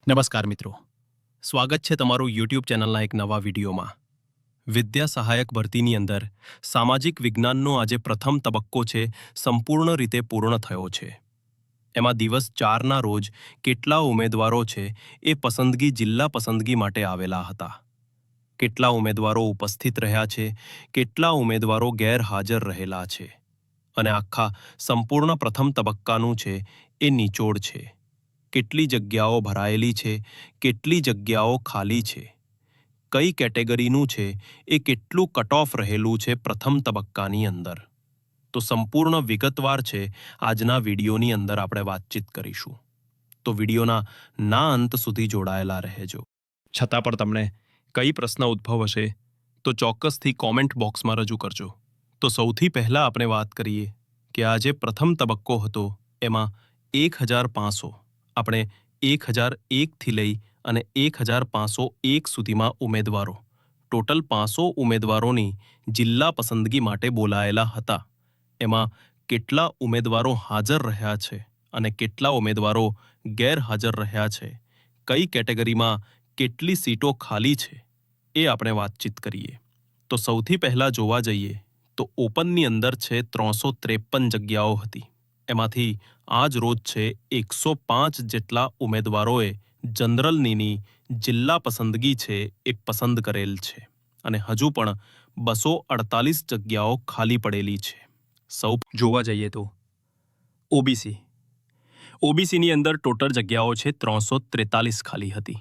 નમસ્કાર મિત્રો, સ્વાગત છે તમારું યુટ્યુબ ચેનલના એક નવા વિડીયોમાં. વિદ્યા સહાયક ભરતીની અંદર સામાજિક વિજ્ઞાનનો આજે પ્રથમ તબક્કો છે સંપૂર્ણ રીતે પૂર્ણ થયો છે. એમાં દિવસ 4ના રોજ કેટલા ઉમેદવારો છે એ પસંદગી જિલ્લા પસંદગી માટે આવેલા હતા. કેટલા ઉમેદવારો ઉપસ્થિત રહ્યા છે, કેટલા ઉમેદવારો ગેરહાજર રહેલા છે અને આખા સંપૂર્ણ પ્રથમ તબક્કાનું છે એ નિચોડ છે. કેટલી જગ્યાઓ ભરાયેલી છે, કેટલી જગ્યાઓ ખાલી છે, કઈ કેટેગરીનું છે એ કેટલું કટ ઓફ રહેલું છે પ્રથમ તબક્કાની અંદર. તો સંપૂર્ણ વિગતવાર છે આજના વિડીયોની અંદર આપણે વાતચીત કરીશું. તો વિડીયોના ના અંત સુધી જોડાયેલા રહેજો. છતાં પણ તમને કઈ પ્રશ્ન ઉદ્ભવ હશે તો ચોક્કસથી કોમેન્ટ બોક્સમાં રજૂ કરજો. તો સૌથી પહેલાં આપણે વાત કરીએ કે આજે પ્રથમ તબક્કો હતો એમાં 1500 આપણે 1001થી લઈ અને 1501 સુધીમાં ઉમેદવારો ટોટલ 500 ઉમેદવારોની જિલ્લા પસંદગી માટે બોલાયેલા હતા. એમાં કેટલા ઉમેદવારો હાજર રહ્યા છે અને કેટલા ઉમેદવારો ગેરહાજર રહ્યા છે, કઈ કેટેગરીમાં કેટલી સીટો ખાલી છે એ આપણે વાતચીત કરીએ. તો સૌથી પહેલાં જોવા જઈએ તો ઓપનની અંદર છે 353 જગ્યાઓ હતી. એમાંથી આજ રોજ છે 105 જેટલા ઉમેદવારોએ જનરલની જિલ્લા પસંદગી છે એ પસંદ કરેલ છે અને હજુ પણ 248 જગ્યાઓ ખાલી પડેલી છે. સૌ જોવા જઈએ તો ઓબીસીની અંદર ટોટલ જગ્યાઓ છે 343 ખાલી હતી.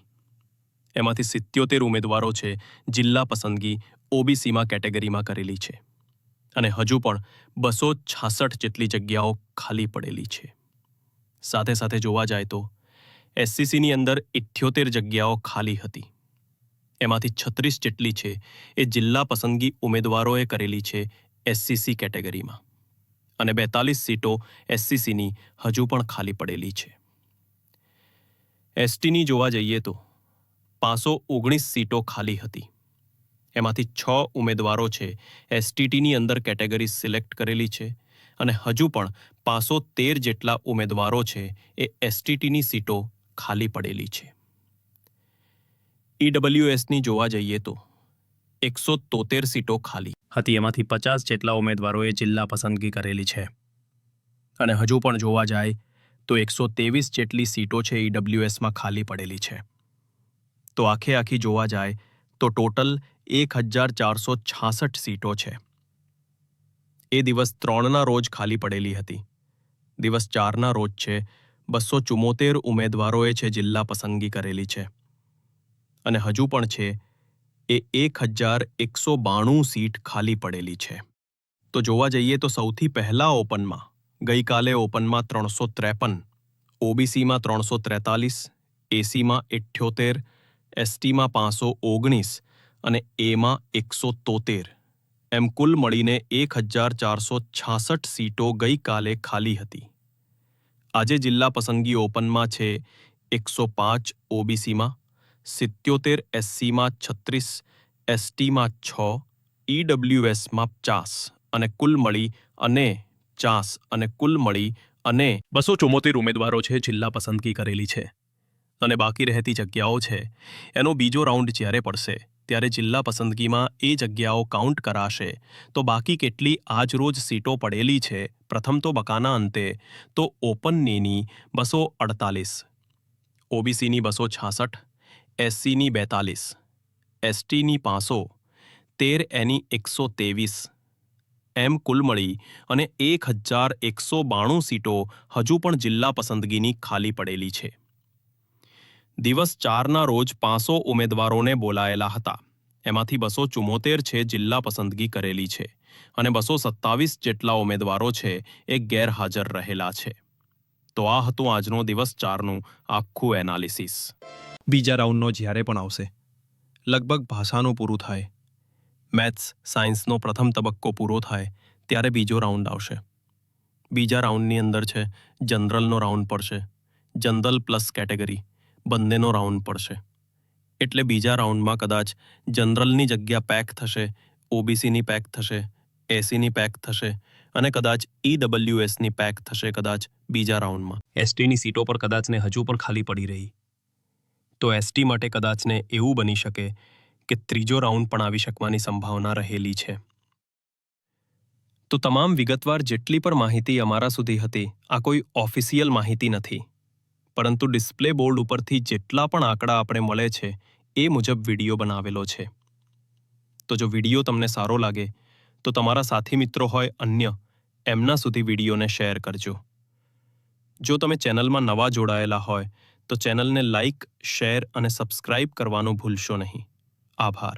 એમાંથી 77 ઉમેદવારો છે જિલ્લા પસંદગી ઓબીસીમાં કેટેગરીમાં કરેલી છે અને હજુ પણ 266 જેટલી જગ્યાઓ ખાલી પડેલી છે. સાથે સાથે જોવા જાય તો એસસીસીની અંદર 78 જગ્યાઓ ખાલી હતી. એમાંથી 36 જેટલી છે એ જિલ્લા પસંદગી ઉમેદવારોએ કરેલી છે એસસીસી કેટેગરીમાં અને 42 સીટો એસસીસીની હજુ પણ ખાલી પડેલી છે. એસટીની જોવા જઈએ તો 519 સીટો ખાલી હતી. એમાંથી 6 ઉમેદવારો છે એસટીટીની અંદર કેટેગરી સિલેક્ટ કરેલી છે અને હજુ પણ 513 જેટલા ઉમેદવારો છે એ એસટીટીની સીટો ખાલી પડેલી છે. ઈડબ્લ્યુએસની જોવા જઈએ તો 173 સીટો ખાલી હતી. એમાંથી 50 જેટલા ઉમેદવારોએ જિલ્લા પસંદગી કરેલી છે અને હજુ પણ જોવા જાય તો 123 જેટલી સીટો છે ઈડબ્લ્યુએસમાં ખાલી પડેલી છે. તો આખી જોવા જાય તો ટોટલ 1466 સીટો છે. એ દિવસ 3ના રોજ ખાલી પડેલી હતી. દિવસ 4ના રોજ છે 274 ઉમેદવારોએ છે જિલ્લા પસંદગી કરેલી છે અને હજુ પણ છે એ 1192 સીટ ખાલી પડેલી છે. તો જોવા જઈએ તો સૌથી પહેલા ઓપનમાં ગઈકાલે ઓપનમાં 353, ઓબીસીમાં 343, એસીમાં 78, એસટીમાં 519 અને એમાં 173 એમ કુલ મળીને 1466 સીટો ગઈકાલે ખાલી હતી. આજે જિલ્લા પસંદગી ઓપનમાં છે 105 ઓબીસીમાં, 77 એસસીમાં, 36 એસટીમાં, 6 ઈડબ્લ્યુએસમાં 50 અને કુલ મળી અને 274 ઉમેદવારો છે જિલ્લા પસંદગી કરેલી છે અને બાકી રહેતી જગ્યાઓ છે એનો બીજો રાઉન્ડ જ્યારે પડશે ત્યારે જિલ્લા પસંદગીમાં એ જગ્યાઓ કાઉન્ટ કરાશે. તો બાકી કેટલી આજરોજ સીટો પડેલી છે પ્રથમ તો બકાના અંતે તો ઓપનની 248, ઓબીસીની 266, એસસીની 42, એસટીની 500, 13 એની 123 એમ કુલ મળી અને 1192 સીટો હજુ પણ જિલ્લા પસંદગીની ખાલી પડેલી છે. દિવસ 4ના રોજ 500 ઉમેદવારોને બોલાયેલા હતા. એમાંથી 274 છે જિલ્લા પસંદગી કરેલી છે અને 227 જેટલા ઉમેદવારો છે એ ગેરહાજર રહેલા છે. તો આ હતું આજનો દિવસ 4નું આખું એનાલિસિસ. બીજા રાઉન્ડનો જ્યારે પણ આવશે, લગભગ ભાષાનું પૂરું થાય, મેથ્સ સાયન્સનો પ્રથમ તબક્કો પૂરો થાય ત્યારે બીજો રાઉન્ડ આવશે. બીજા રાઉન્ડની અંદર છે જનરલનો રાઉન્ડ પડશે, જનરલ પ્લસ કેટેગરી બંનેનો રાઉન્ડ પડશે. એટલે બીજા રાઉન્ડમાં કદાચ જનરલની જગ્યા પેક થશે, ઓબીસીની પેક થશે, એસીની પેક થશે અને કદાચ ઈડબ્લ્યુએસની પેક થશે કદાચ બીજા રાઉન્ડમાં. એસટીની સીટો પર કદાચ ને હજુ પણ ખાલી પડી રહી. તો એસટી માટે કદાચને એવું બની શકે કે ત્રીજો રાઉન્ડ પણ આવી શકવાની સંભાવના રહેલી છે. તો તમામ વિગતવાર જેટલી પણ માહિતી અમારા સુધી હતી, આ કોઈ ઓફિશિયલ માહિતી નથી, પરંતુ ડિસ્પ્લે બોર્ડ ઉપરથી જેટલા પણ આંકડા આપણે મળે છે એ મુજબ વિડીયો બનાવેલો છે. તો જો વિડીયો તમને સારો લાગે તો તમારા સાથી મિત્રો હોય અન્ય, એમના સુધી વિડીયોને શેર કરજો. જો તમે ચેનલમાં નવા જોડાયેલા હોય તો ચેનલને લાઇક, શેર અને સબસ્ક્રાઇબ કરવાનું ભૂલશો નહીં. આભાર.